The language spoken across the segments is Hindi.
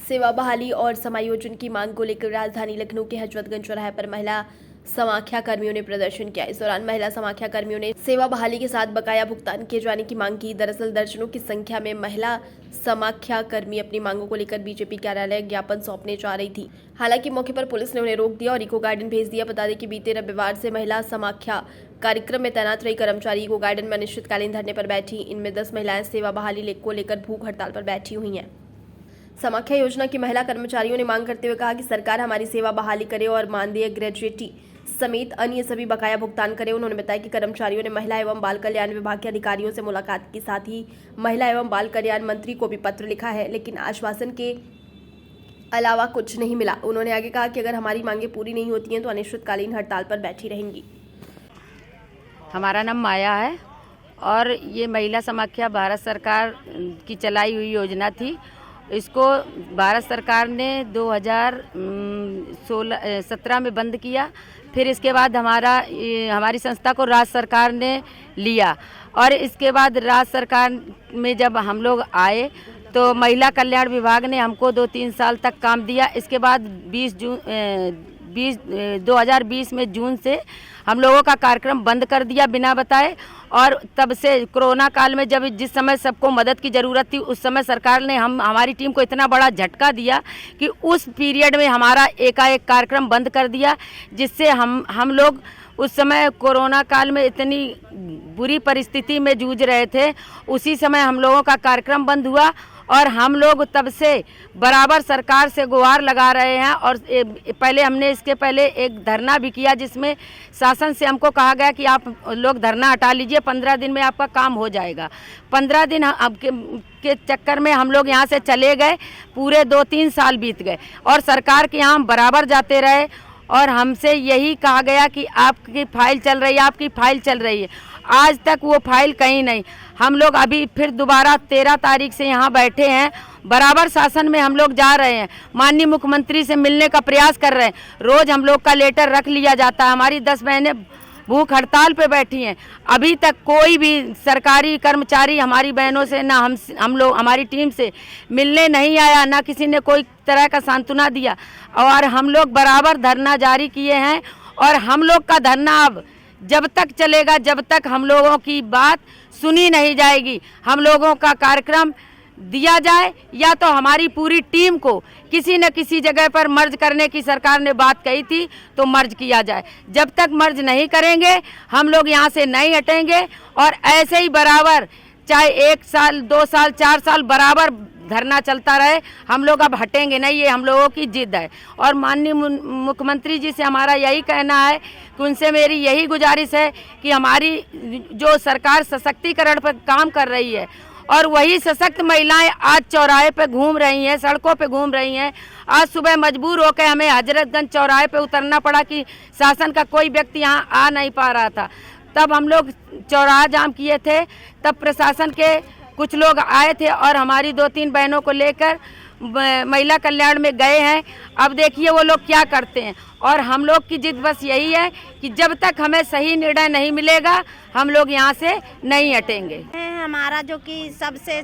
सेवा बहाली और समायोजन की मांग को लेकर राजधानी लखनऊ के हजरतगंज चौराहे पर महिला समाख्या कर्मियों ने प्रदर्शन किया। इस दौरान महिला समाख्या कर्मियों ने सेवा बहाली के साथ बकाया भुगतान किए जाने की मांग की। दरअसल दर्जनों की संख्या में महिला समाख्या कर्मी अपनी मांगों को लेकर बीजेपी कार्यालय ज्ञापन सौंपने जा रही थी। हालांकि मौके पर पुलिस ने उन्हें रोक दिया और इको गार्डन भेज दिया। बता दें कि बीते रविवार से महिला समाख्या कार्यक्रम में तैनात रही कर्मचारी इको गार्डन में अनिश्चितकालीन धरने पर बैठी। इनमें 10 महिलाएं सेवा बहाली को लेकर भूख हड़ताल पर बैठी हुई हैं। समाख्या योजना की महिला कर्मचारियों ने मांग करते हुए कहा कि सरकार हमारी सेवा बहाली करे और मानदेय, ग्रेजुएटी समेत अन्य सभी बकाया भुगतान करे। उन्होंने बताया कि कर्मचारियों ने महिला एवं बाल कल्याण विभाग के अधिकारियों से मुलाकात के साथ ही महिला एवं बाल कल्याण मंत्री को भी पत्र लिखा है, लेकिन आश्वासन के अलावा कुछ नहीं मिला। उन्होंने आगे कहा कि अगर हमारी मांगे पूरी नहीं होती हैं तो अनिश्चितकालीन हड़ताल पर बैठी रहेंगी। हमारा नाम माया है और ये महिला समाख्या भारत सरकार की चलाई हुई योजना थी। इसको भारत सरकार ने 2017 में बंद किया। फिर इसके बाद हमारी संस्था को राज्य सरकार ने लिया और इसके बाद राज्य सरकार में जब हम लोग आए तो महिला कल्याण विभाग ने हमको 2-3 साल तक काम दिया। इसके बाद 2020 में जून से हम लोगों का कार्यक्रम बंद कर दिया बिना बताए। और तब से कोरोना काल में जब जिस समय सबको मदद की ज़रूरत थी उस समय सरकार ने हमारी टीम को इतना बड़ा झटका दिया कि उस पीरियड में हमारा एकाएक कार्यक्रम बंद कर दिया, जिससे हम लोग उस समय कोरोना काल में इतनी बुरी परिस्थिति में जूझ रहे थे। उसी समय हम लोगों का कार्यक्रम बंद हुआ और हम लोग तब से बराबर सरकार से गुहार लगा रहे हैं। और पहले हमने इसके पहले एक धरना भी किया जिसमें शासन से हमको कहा गया कि आप लोग धरना हटा लीजिए, 15 दिन में आपका काम हो जाएगा। 15 दिन अब के चक्कर में हम लोग यहाँ से चले गए। पूरे 2-3 साल बीत गए और सरकार के यहाँ हम बराबर जाते रहे और हमसे यही कहा गया कि आपकी फाइल चल रही है, आपकी फाइल चल रही है। आज तक वो फाइल कहीं नहीं। हम लोग अभी फिर दोबारा 13 तारीख से यहाँ बैठे हैं। बराबर शासन में हम लोग जा रहे हैं, माननीय मुख्यमंत्री से मिलने का प्रयास कर रहे हैं। रोज हम लोग का लेटर रख लिया जाता है। हमारी 10 बहनें भूख हड़ताल पे बैठी हैं। अभी तक कोई भी सरकारी कर्मचारी हमारी बहनों से ना हम लोग हमारी टीम से मिलने नहीं आया, ना किसी ने कोई तरह का सांत्वना दिया। और हम लोग बराबर धरना जारी किए हैं और हम लोग का धरना अब जब तक चलेगा जब तक हम लोगों की बात सुनी नहीं जाएगी। हम लोगों का कार्यक्रम दिया जाए या तो हमारी पूरी टीम को किसी न किसी जगह पर मर्ज करने की सरकार ने बात कही थी तो मर्ज किया जाए। जब तक मर्ज नहीं करेंगे हम लोग यहाँ से नहीं हटेंगे और ऐसे ही बराबर चाहे 1 साल 2 साल 4 साल बराबर धरना चलता रहे। हम लोग अब हटेंगे नहीं, ये हम लोगों की जिद है। और माननीय मुख्यमंत्री जी से हमारा यही कहना है कि उनसे मेरी यही गुजारिश है कि हमारी जो सरकार सशक्तिकरण पर काम कर रही है और वही सशक्त महिलाएं आज चौराहे पे घूम रही हैं, सड़कों पे घूम रही हैं। आज सुबह मजबूर होकर हमें हजरतगंज चौराहे पे उतरना पड़ा कि शासन का कोई व्यक्ति यहाँ आ नहीं पा रहा था। तब हम लोग चौराहा जाम किए थे, तब प्रशासन के कुछ लोग आए थे और हमारी 2-3 बहनों को लेकर महिला कल्याण में गए हैं। अब देखिए वो लोग क्या करते हैं। और हम लोग की जिद बस यही है कि जब तक हमें सही निर्णय नहीं मिलेगा हम लोग यहाँ से नहीं हटेंगे। हमारा जो कि सबसे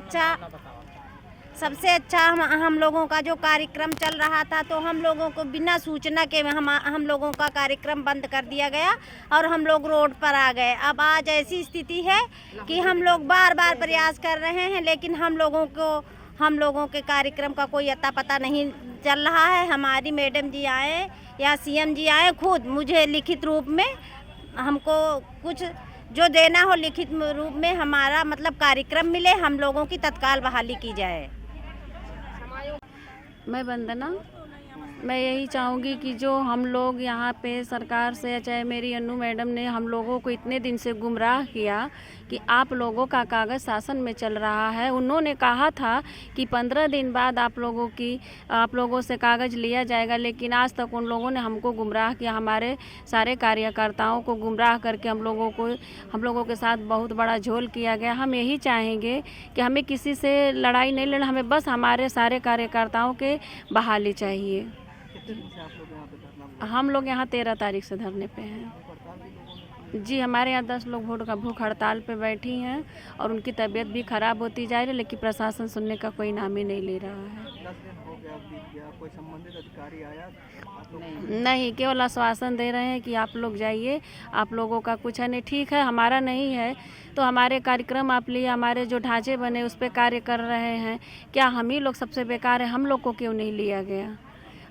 अच्छा हम लोगों का जो कार्यक्रम चल रहा था तो हम लोगों को बिना सूचना के हम लोगों का कार्यक्रम बंद कर दिया गया और हम लोग रोड पर आ गए। अब आज ऐसी स्थिति है कि हम लोग बार प्रयास कर रहे हैं लेकिन हम लोगों के कार्यक्रम का कोई अता पता नहीं चल रहा है। हमारी मैडम जी आए या सीएम जी आए, खुद मुझे लिखित रूप में हमको कुछ जो देना हो लिखित रूप में हमारा मतलब कार्यक्रम मिले, हम लोगों की तत्काल बहाली की जाए। मैं वंदना, मैं यही चाहूँगी कि जो हम लोग यहाँ पे सरकार से चाहे मेरी अन्नू मैडम ने हम लोगों को इतने दिन से गुमराह किया कि आप लोगों का कागज़ शासन में चल रहा है। उन्होंने कहा था कि 15 दिन बाद आप लोगों से कागज़ लिया जाएगा, लेकिन आज तक उन लोगों ने हमको गुमराह किया। हमारे सारे कार्यकर्ताओं को गुमराह करके हम लोगों के साथ बहुत बड़ा झोल किया गया। हम यही चाहेंगे कि हमें किसी से लड़ाई नहीं लड़ना, हमें बस हमारे सारे कार्यकर्ताओं के बहाली चाहिए। हम लोग यहाँ 13 तारीख से धरने पे हैं जी। हमारे यहाँ 10 लोग भूख हड़ताल पे बैठी हैं और उनकी तबीयत भी खराब होती जा रही है, लेकिन प्रशासन सुनने का कोई नाम ही नहीं ले रहा है। कोई संबंधित अधिकारी आया आप लोग? नहीं, केवल आश्वासन दे रहे हैं कि आप लोग जाइए, आप लोगों का कुछ है नहीं, ठीक है हमारा नहीं है तो हमारे कार्यक्रम आप लिए, हमारे जो ढांचे बने उस पर कार्य कर रहे हैं, क्या हम ही लोग सबसे बेकार है? हम लोग को क्यों नहीं लिया गया?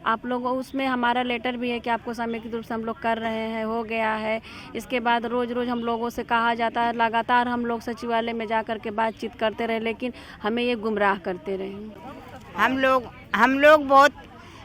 आप लोग उसमें हमारा लेटर भी है कि आपको सामूहिक रूप से हम लोग कर रहे हैं, हो गया है। इसके बाद रोज़ रोज़ हम लोगों से कहा जाता है, लगातार हम लोग सचिवालय में जा कर के बातचीत करते रहे, लेकिन हमें ये गुमराह करते रहे। हम लोग बहुत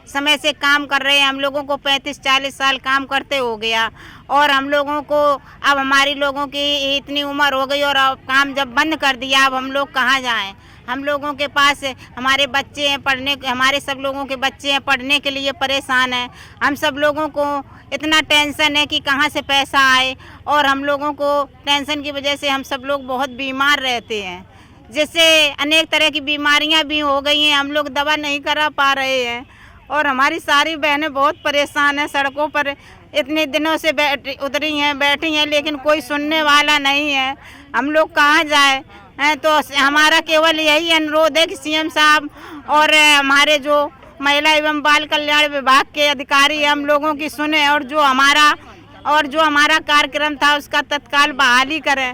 समय से काम कर रहे हैं। हम लोगों को 35-40 साल काम करते हो गया और हम लोगों को अब हमारी लोगों की इतनी उम्र हो गई और अब काम जब बंद कर दिया, अब हम लोग कहाँ जाएं? हम लोगों के पास हमारे बच्चे हैं पढ़ने, हमारे सब लोगों के बच्चे हैं पढ़ने के लिए परेशान हैं। हम सब लोगों को इतना टेंशन है कि कहाँ से पैसा आए और हम लोगों को टेंशन की वजह से हम सब लोग बहुत बीमार रहते हैं, जिससे अनेक तरह की बीमारियां भी हो गई हैं। हम लोग दवा नहीं करा पा रहे हैं और हमारी सारी बहनें बहुत परेशान हैं। सड़कों पर इतने दिनों से बैठी हैं लेकिन कोई सुनने वाला नहीं है। हम लोग कहाँ जाए? तो हमारा केवल यही अनुरोध है कि सीएम साहब और हमारे जो महिला एवं बाल कल्याण विभाग के अधिकारी हम लोगों की सुने और जो हमारा कार्यक्रम था उसका तत्काल बहाली करें।